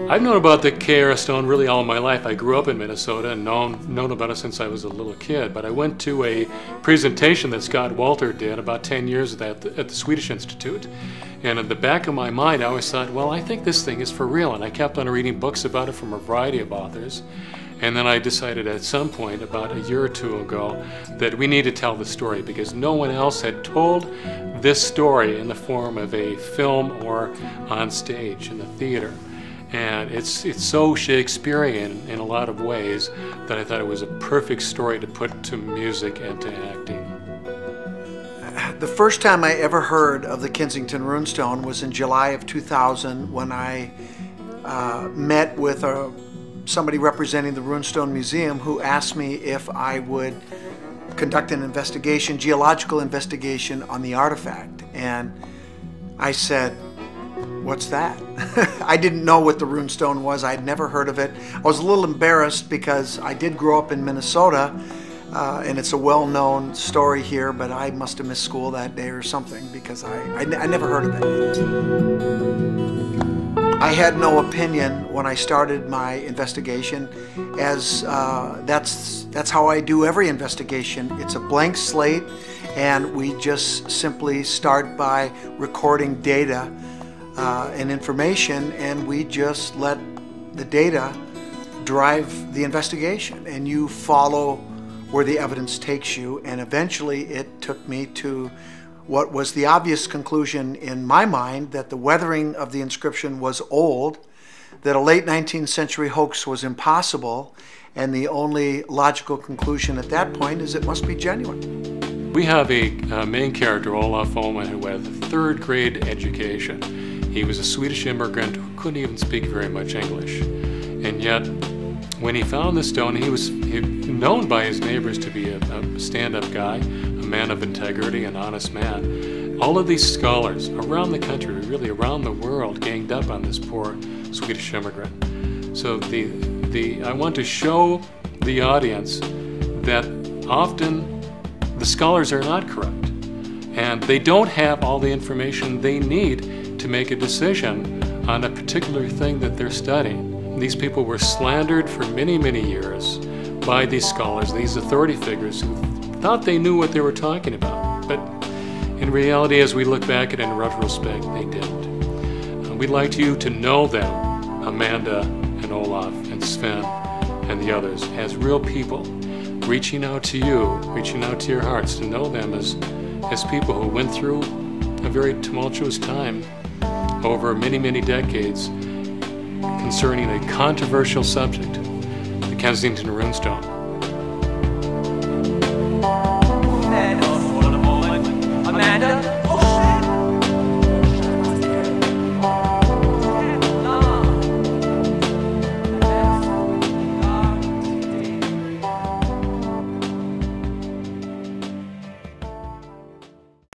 I've known about the KR stone really all my life. I grew up in Minnesota and known about it since I was a little kid. But I went to a presentation that Scott Wolter did about 10 years of that at the Swedish Institute. And in the back of my mind, I always thought, well, I think this thing is for real. And I kept on reading books about it from a variety of authors. And then I decided at some point, about a year or two ago, that we need to tell the story because no one else had told this story in the form of a film or on stage in the theater. And it's so Shakespearean in a lot of ways that I thought it was a perfect story to put to music and to acting. The first time I ever heard of the Kensington Runestone was in July of 2000 when I met with somebody representing the Runestone Museum who asked me if I would conduct an investigation, geological investigation on the artifact. And I said, "What's that?" I didn't know what the runestone was. I'd never heard of it. I was a little embarrassed because I did grow up in Minnesota, and it's a well-known story here, but I must have missed school that day or something because I never heard of it. I had no opinion when I started my investigation, as that's how I do every investigation. It's a blank slate, and we just simply start by recording data and information, and we just let the data drive the investigation, and you follow where the evidence takes you. And eventually it took me to what was the obvious conclusion in my mind, that the weathering of the inscription was old, that a late 19th century hoax was impossible, and the only logical conclusion at that point is it must be genuine. We have a main character, Olof Ohman, who had a third-grade education. He was a Swedish immigrant who couldn't even speak very much English. And yet, when he found the stone, he was known by his neighbors to be a stand-up guy, a man of integrity, an honest man. All of these scholars around the country, really around the world, ganged up on this poor Swedish immigrant. So I want to show the audience that often the scholars are not corrupt, and they don't have all the information they need to make a decision on a particular thing that they're studying. These people were slandered for many, many years by these scholars, these authority figures who thought they knew what they were talking about. But in reality, as we look back at it in retrospect, they didn't. We'd like you to know them, Amanda and Olaf and Sven and the others, as real people, reaching out to you, reaching out to your hearts, to know them as people who went through a very tumultuous time over many, many decades concerning a controversial subject, the Kensington Runestone.